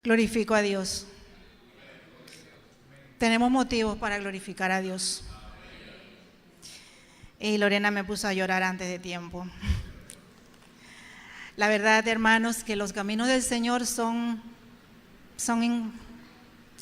Glorifico a Dios. Tenemos motivos para glorificar a Dios. Y Lorena me puso a llorar antes de tiempo. La verdad, hermanos, que los caminos del Señor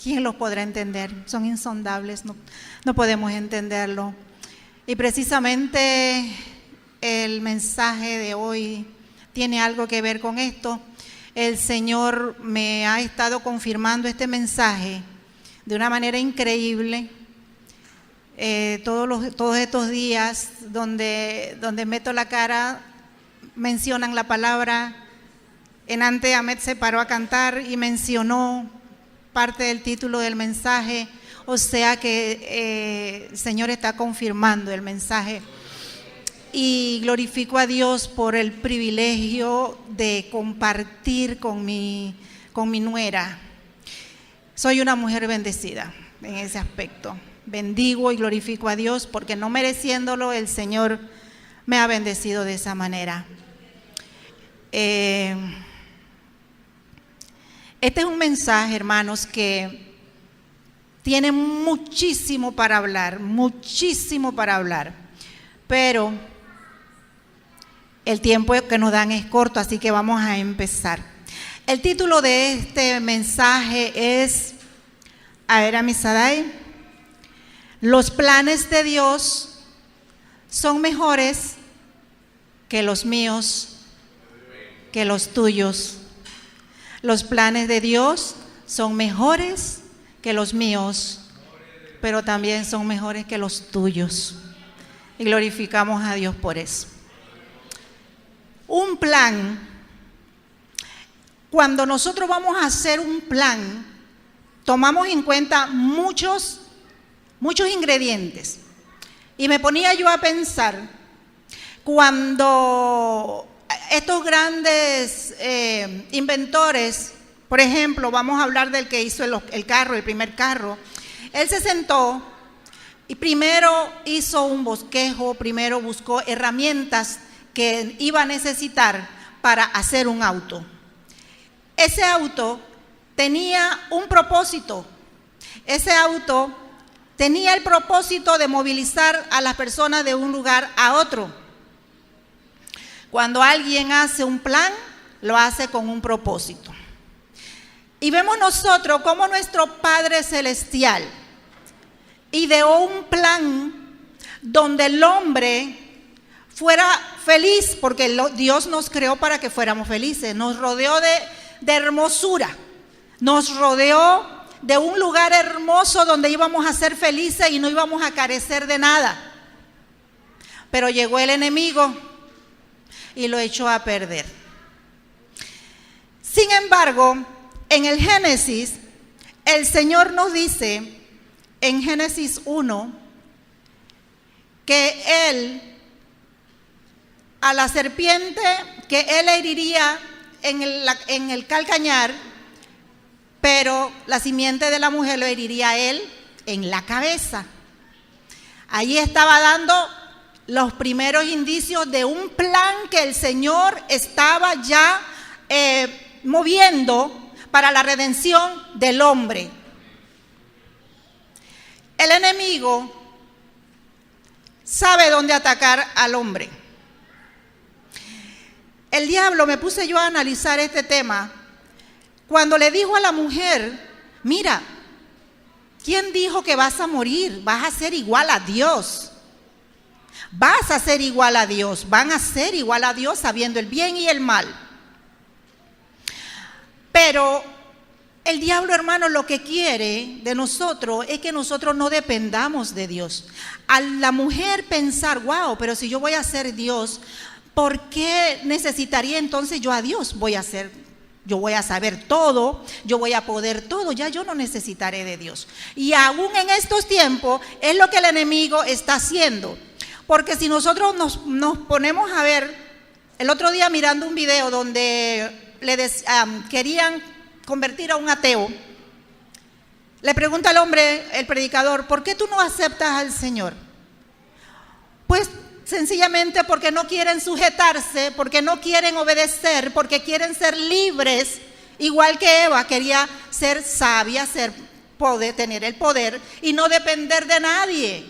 ¿quién los podrá entender? Son insondables, no podemos entenderlo. Y precisamente el mensaje de hoy tiene algo que ver con esto. El Señor me ha estado confirmando este mensaje de una manera increíble. Todos estos días donde meto la cara mencionan la palabra. Enante Ahmed se paró a cantar y mencionó parte del título del mensaje, o sea que el Señor está confirmando el mensaje. Y glorifico a Dios por el privilegio de compartir con mi nuera. Soy una mujer bendecida en ese aspecto. Bendigo y glorifico a Dios porque no mereciéndolo, el Señor me ha bendecido de esa manera. Este es un mensaje, hermanos, que tiene muchísimo para hablar, pero el tiempo que nos dan es corto, así que vamos a empezar. El título de este mensaje es, Amisadai, los planes de Dios son mejores que los míos, que los tuyos. Los planes de Dios son mejores que los míos, pero también son mejores que los tuyos. Y glorificamos a Dios por eso. Un plan, cuando nosotros vamos a hacer un plan, tomamos en cuenta muchos ingredientes. Y me ponía yo a pensar, cuando estos grandes inventores, por ejemplo, vamos a hablar del que hizo el carro, el primer carro, él se sentó y primero hizo un bosquejo, primero buscó herramientas que iba a necesitar para hacer un auto. Ese auto tenía un propósito. Ese auto tenía el propósito de movilizar a las personas de un lugar a otro. Cuando alguien hace un plan, lo hace con un propósito. Y vemos nosotros cómo nuestro Padre Celestial ideó un plan donde el hombre fuera feliz, porque Dios nos creó para que fuéramos felices, nos rodeó de hermosura, nos rodeó de un lugar hermoso donde íbamos a ser felices y no íbamos a carecer de nada. Pero llegó el enemigo y lo echó a perder. Sin embargo, en el Génesis, el Señor nos dice, en Génesis 1, que Él, a la serpiente, que Él heriría en el calcañar, pero la simiente de la mujer lo heriría a Él en la cabeza. Ahí estaba dando los primeros indicios de un plan que el Señor estaba ya moviendo para la redención del hombre. El enemigo sabe dónde atacar al hombre. El diablo, me puse yo a analizar este tema, cuando le dijo a la mujer, mira, ¿quién dijo que vas a morir? Vas a ser igual a Dios. Vas a ser igual a Dios, van a ser igual a Dios sabiendo el bien y el mal. Pero el diablo, hermano, lo que quiere de nosotros es que nosotros no dependamos de Dios. A la mujer pensar, wow, pero si yo voy a ser Dios, ¿por qué necesitaría entonces yo a Dios? Yo voy a saber todo, yo voy a poder todo, ya yo no necesitaré de Dios. Y aún en estos tiempos es lo que el enemigo está haciendo. Porque si nosotros nos ponemos a ver, el otro día mirando un video donde querían convertir a un ateo, le pregunta al hombre, el predicador, ¿por qué tú no aceptas al Señor? Pues sencillamente porque no quieren sujetarse, porque no quieren obedecer, porque quieren ser libres Igual que Eva quería ser sabia, tener el poder y no depender de nadie.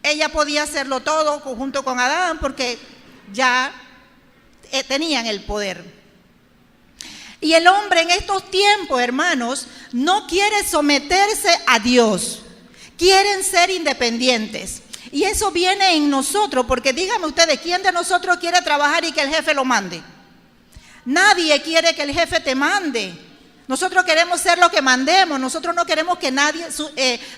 Ella podía hacerlo todo junto con Adán porque ya tenían el poder. Y el hombre en estos tiempos, hermanos, no quiere someterse a Dios. Quieren ser independientes. Y eso viene en nosotros, porque díganme ustedes, ¿quién de nosotros quiere trabajar y que el jefe lo mande? Nadie quiere que el jefe te mande. Nosotros queremos ser lo que mandemos. Nosotros no queremos que nadie,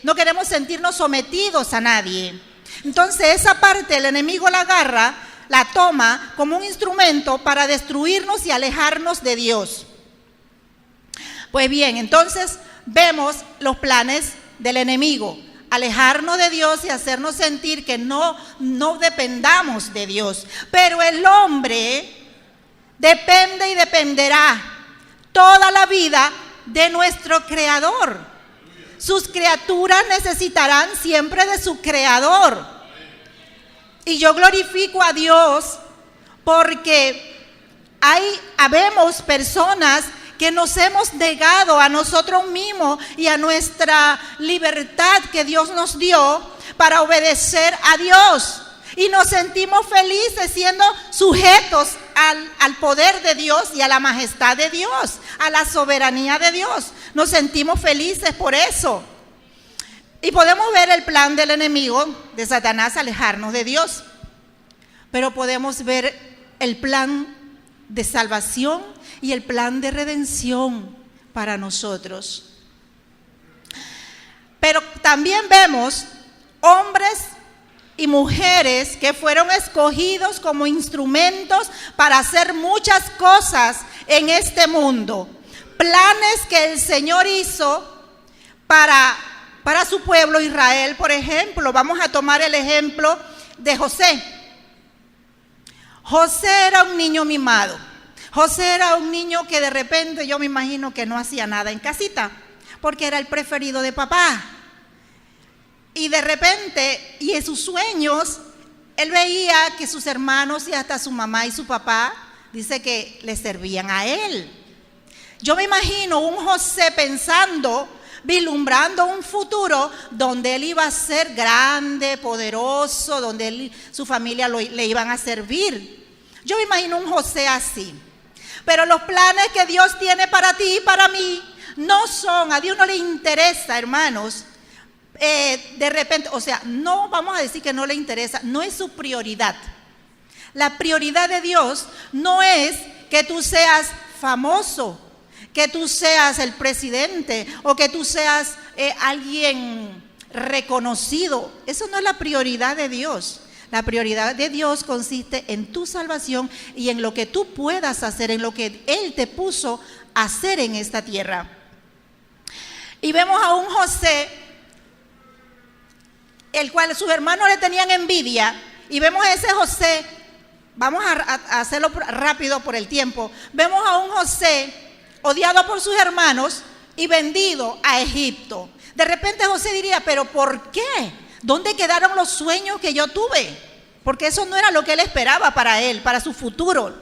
no queremos sentirnos sometidos a nadie. Entonces esa parte el enemigo la agarra, la toma como un instrumento para destruirnos y alejarnos de Dios. Pues bien, entonces vemos los planes del enemigo. Alejarnos de Dios y hacernos sentir que no dependamos de Dios. Pero el hombre depende y dependerá toda la vida de nuestro Creador. Sus criaturas necesitarán siempre de su Creador. Y yo glorifico a Dios porque habemos personas que nos hemos negado a nosotros mismos y a nuestra libertad que Dios nos dio para obedecer a Dios. Y nos sentimos felices siendo sujetos al poder de Dios y a la majestad de Dios, a la soberanía de Dios. Nos sentimos felices por eso. Y podemos ver el plan del enemigo, de Satanás, alejarnos de Dios. Pero podemos ver el plan de salvación y el plan de redención para nosotros. Pero también vemos hombres y mujeres que fueron escogidos como instrumentos para hacer muchas cosas en este mundo. Planes que el Señor hizo para su pueblo Israel. Por ejemplo, vamos a tomar el ejemplo de José. José era un niño mimado. José era un niño que de repente yo me imagino que no hacía nada en casita, porque era el preferido de papá. Y de repente, y en sus sueños, él veía que sus hermanos y hasta su mamá y su papá, dice que le servían a él. Yo me imagino un José pensando, vislumbrando un futuro donde él iba a ser grande, poderoso, donde su familia le iban a servir. Yo me imagino un José así. Pero los planes que Dios tiene para ti y para mí no son, a Dios no le interesa, hermanos, de repente, o sea, no vamos a decir que no le interesa, no es su prioridad. La prioridad de Dios no es que tú seas famoso, que tú seas el presidente o que tú seas alguien reconocido. Eso no es la prioridad de Dios. La prioridad de Dios consiste en tu salvación y en lo que tú puedas hacer, en lo que Él te puso a hacer en esta tierra. Y vemos a un José, el cual sus hermanos le tenían envidia, y vemos a ese José, vamos a hacerlo rápido por el tiempo, vemos a un José odiado por sus hermanos y vendido a Egipto. De repente José diría, ¿pero por qué? ¿Dónde quedaron los sueños que yo tuve? Porque eso no era lo que él esperaba para él, para su futuro.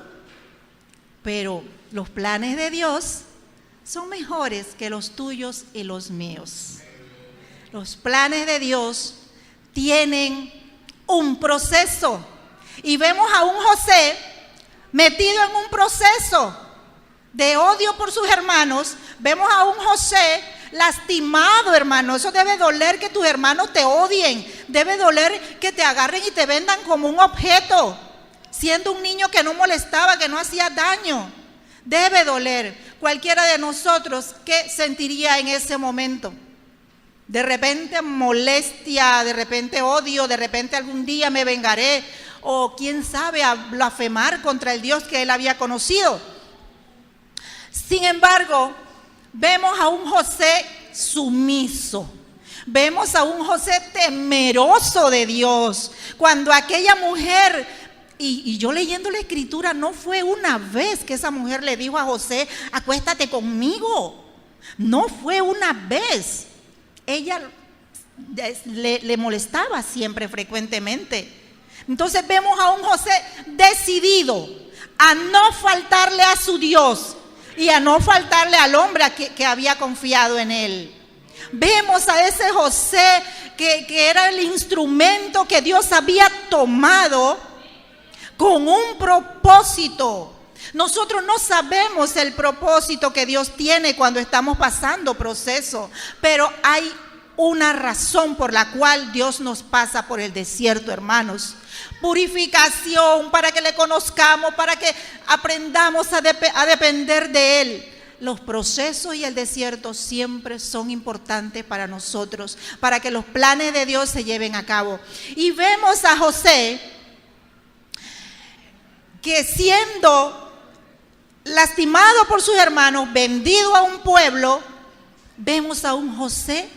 Pero los planes de Dios son mejores que los tuyos y los míos. Los planes de Dios tienen un proceso. Y vemos a un José metido en un proceso de odio por sus hermanos. Vemos a un José lastimado, hermano. Eso debe doler, que tus hermanos te odien. Debe doler que te agarren y te vendan como un objeto, siendo un niño que no molestaba, que no hacía daño. Debe doler. Cualquiera de nosotros, ¿qué sentiría en ese momento? De repente molestia, de repente odio, de repente algún día me vengaré, o quién sabe, a blasfemar contra el Dios que él había conocido. Sin embargo, vemos a un José sumiso, vemos a un José temeroso de Dios. Cuando aquella mujer, y yo leyendo la escritura, no fue una vez que esa mujer le dijo a José, acuéstate conmigo. No fue una vez. Ella le molestaba siempre, frecuentemente. Entonces vemos a un José decidido a no faltarle a su Dios, y a no faltarle al hombre que había confiado en él. Vemos a ese José que era el instrumento que Dios había tomado con un propósito. Nosotros no sabemos el propósito que Dios tiene cuando estamos pasando proceso, pero hay una razón por la cual Dios nos pasa por el desierto, hermanos. Purificación, para que le conozcamos, para que aprendamos a depender de Él. Los procesos y el desierto siempre son importantes para nosotros, para que los planes de Dios se lleven a cabo. Y vemos a José que siendo lastimado por sus hermanos, vendido a un pueblo, vemos a un José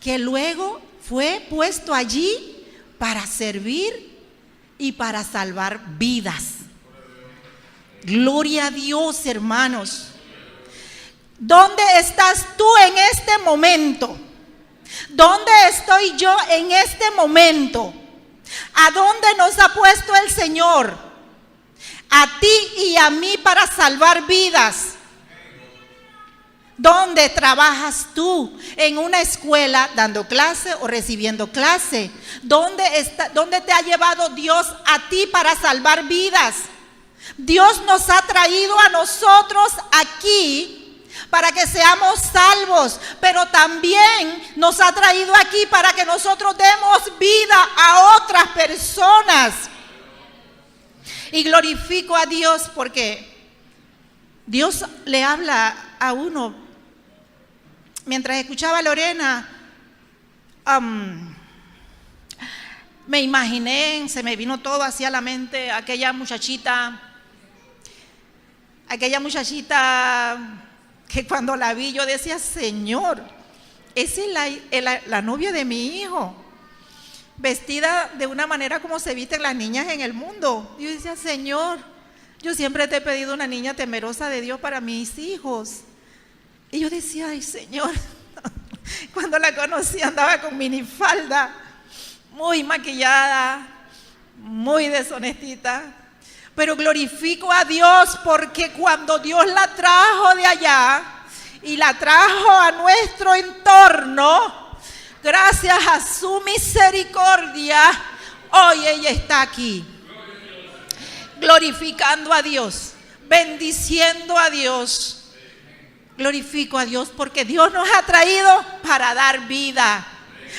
que luego fue puesto allí para servir y para salvar vidas. Gloria a Dios, hermanos. ¿Dónde estás tú en este momento? ¿Dónde estoy yo en este momento? ¿A dónde nos ha puesto el Señor? A ti y a mí para salvar vidas. ¿Dónde trabajas tú? ¿En una escuela dando clase o recibiendo clase? ¿Dónde te ha llevado Dios a ti para salvar vidas? Dios nos ha traído a nosotros aquí para que seamos salvos, pero también nos ha traído aquí para que nosotros demos vida a otras personas. Y glorifico a Dios porque Dios le habla a uno. Mientras escuchaba a Lorena, me imaginé, se me vino todo hacia la mente, aquella muchachita que cuando la vi yo decía, Señor, esa es la novia de mi hijo, vestida de una manera como se visten las niñas en el mundo. Yo decía, Señor, yo siempre te he pedido una niña temerosa de Dios para mis hijos. Y yo decía, ay Señor, cuando la conocí andaba con minifalda, muy maquillada, muy deshonestita. Pero glorifico a Dios porque cuando Dios la trajo de allá y la trajo a nuestro entorno, gracias a su misericordia, hoy ella está aquí. Glorificando a Dios, bendiciendo a Dios. Glorifico a Dios porque Dios nos ha traído para dar vida,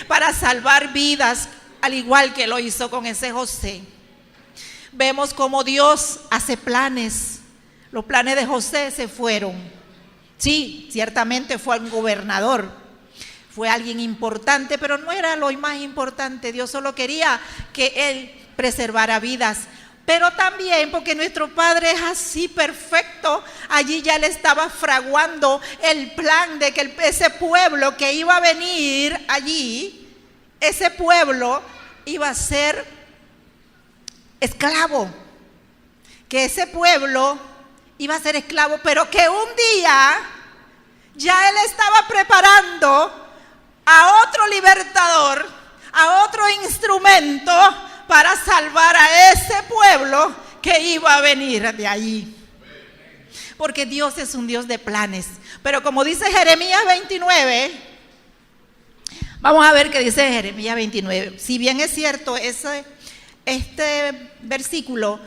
para salvar vidas, al igual que lo hizo con ese José. Vemos cómo Dios hace planes. Los planes de José se fueron. Sí, ciertamente fue un gobernador, fue alguien importante, pero no era lo más importante. Dios solo quería que él preservara vidas. Pero también porque nuestro Padre es así perfecto, allí ya le estaba fraguando el plan de que ese pueblo que iba a venir allí, ese pueblo iba a ser esclavo, que ese pueblo iba a ser esclavo, pero que un día ya él estaba preparando a otro libertador, a otro instrumento para salvar a ese pueblo que iba a venir de allí. Porque Dios es un Dios de planes. Pero como dice Jeremías 29, vamos a ver qué dice Jeremías 29. Si bien es cierto, este versículo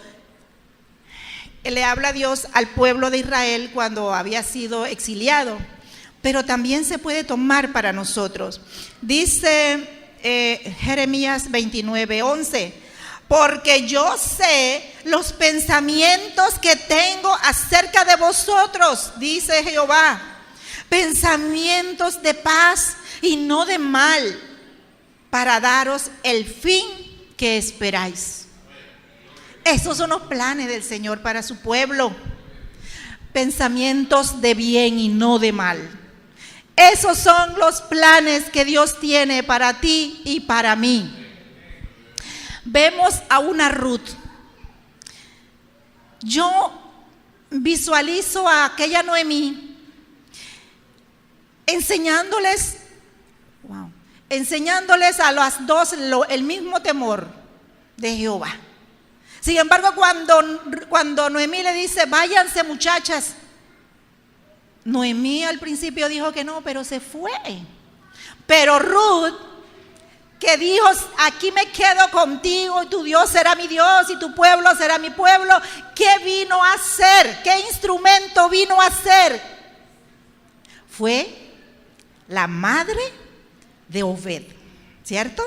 le habla a Dios al pueblo de Israel cuando había sido exiliado, pero también se puede tomar para nosotros. Dice Jeremías 29:11, porque yo sé los pensamientos que tengo acerca de vosotros, dice Jehová, pensamientos de paz y no de mal, para daros el fin que esperáis. Esos son los planes del Señor para su pueblo, pensamientos de bien y no de mal. Esos son los planes que Dios tiene para ti y para mí. Vemos a una Ruth. Yo visualizo a aquella Noemí enseñándoles a las dos el mismo temor de Jehová. Sin embargo, cuando Noemí le dice, váyanse muchachas, Noemí al principio dijo que no, pero se fue. Pero Ruth, que dijo, aquí me quedo contigo y tu Dios será mi Dios y tu pueblo será mi pueblo, ¿qué vino a hacer? ¿Qué instrumento vino a hacer? Fue la madre de Obed, ¿cierto?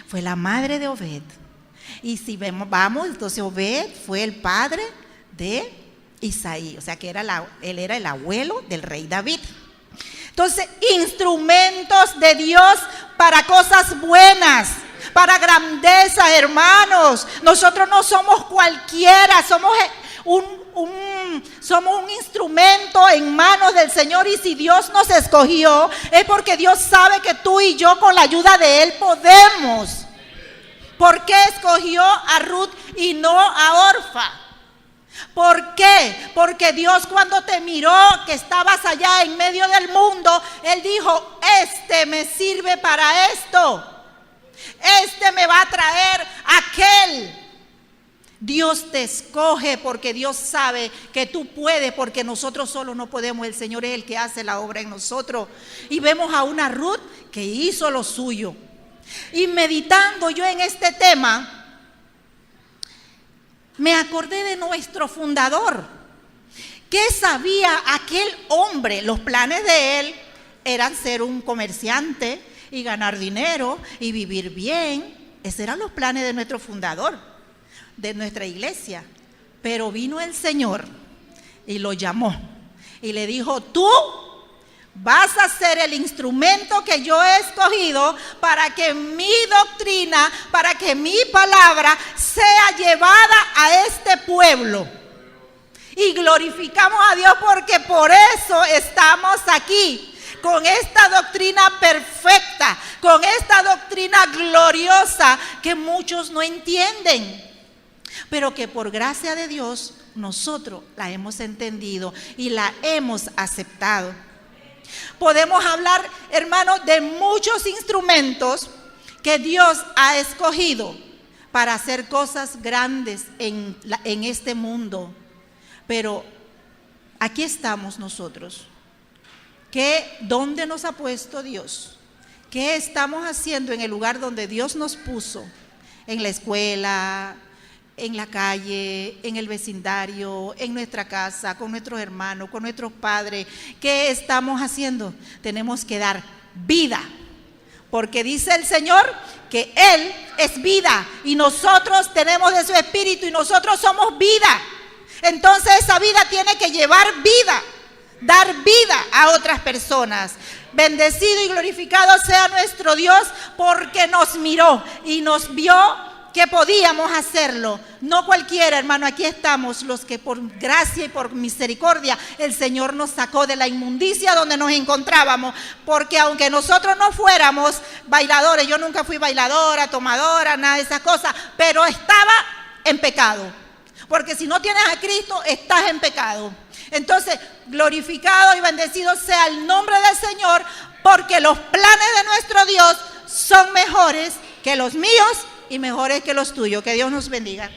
Fue la madre de Obed. Y si vamos, entonces Obed fue el padre de Isaí, o sea que él era el abuelo del rey David. Entonces, instrumentos de Dios para cosas buenas, para grandeza, hermanos. Nosotros no somos cualquiera, somos un instrumento en manos del Señor, y si Dios nos escogió es porque Dios sabe que tú y yo con la ayuda de Él podemos. ¿Por qué escogió a Ruth y no a Orfa? ¿Por qué? Porque Dios, cuando te miró que estabas allá en medio del mundo, Él dijo, este me sirve para esto, este me va a traer aquel. Dios te escoge porque Dios sabe que tú puedes, porque nosotros solos no podemos. El Señor es el que hace la obra en nosotros. Y vemos a una Ruth que hizo lo suyo. Y meditando yo en este tema, me acordé de nuestro fundador. ¿Qué sabía aquel hombre? Los planes de él eran ser un comerciante y ganar dinero y vivir bien. Esos eran los planes de nuestro fundador, de nuestra iglesia. Pero vino el Señor y lo llamó y le dijo, tú vas a ser el instrumento que yo he escogido para que mi doctrina, para que mi palabra sea llevada a este pueblo. Y glorificamos a Dios porque por eso estamos aquí, con esta doctrina perfecta, con esta doctrina gloriosa que muchos no entienden, pero que por gracia de Dios nosotros la hemos entendido y la hemos aceptado. Podemos hablar, hermanos, de muchos instrumentos que Dios ha escogido para hacer cosas grandes en este mundo. Pero aquí estamos nosotros. ¿Dónde nos ha puesto Dios? ¿Qué estamos haciendo en el lugar donde Dios nos puso? En la escuela, en la calle, en el vecindario, en nuestra casa, con nuestros hermanos, con nuestros padres. ¿Qué estamos haciendo? Tenemos que dar vida, porque dice el Señor que Él es vida y nosotros tenemos de su espíritu y nosotros somos vida. Entonces esa vida tiene que llevar vida, dar vida a otras personas. Bendecido y glorificado sea nuestro Dios, porque nos miró y nos vio que podíamos hacerlo. No cualquiera, hermano, aquí estamos los que por gracia y por misericordia el Señor nos sacó de la inmundicia donde nos encontrábamos, porque aunque nosotros no fuéramos bailadores, yo nunca fui bailadora, tomadora, nada de esas cosas, pero estaba en pecado, porque si no tienes a Cristo, estás en pecado. Entonces, glorificado y bendecido sea el nombre del Señor, porque los planes de nuestro Dios son mejores que los míos y mejores que los tuyos. Que Dios nos bendiga.